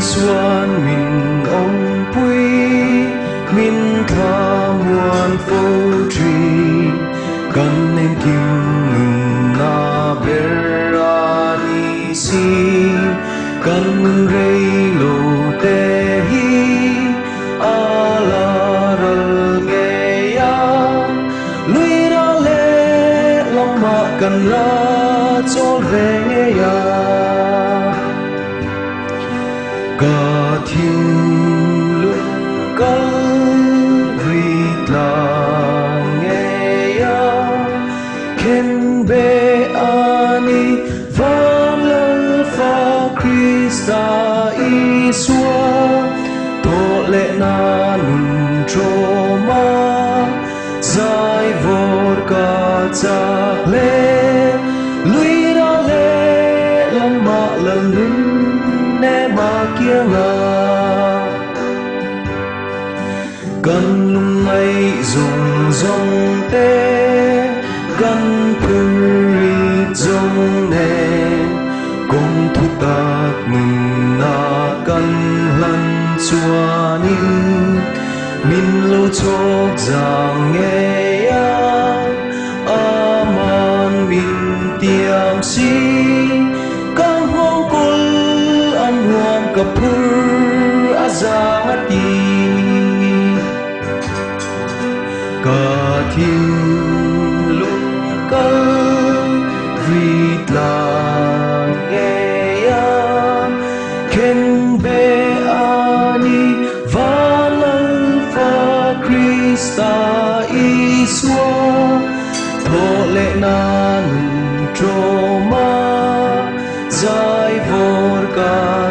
xuân mình ông quý mình tha muôn phố trì cần nên kim ngừng na berani si cần rei lo te hi ala ral nghe ya lui ra le lama cần la cho về nghe ya cả thiên lung căng vì là nghe ya khen bê ani vang lăng pha Krista Isua to lệ na nun troma giải vột cả chạc lệ lui ra lệ lăng mạ lần nun nè mà kia ngà gần lung ngay dùng dòng tê gần puri dòng nè cùng thu tạc mừng na gần lần chua nín min lâu chok giang nghe ya aman min tiam si kang hong kul an huam kapur azangati cả thiên lung căng vì là nghe ya khen bê ani và lăng pha Krista Isua thọ lệ na nun troma giải vột cả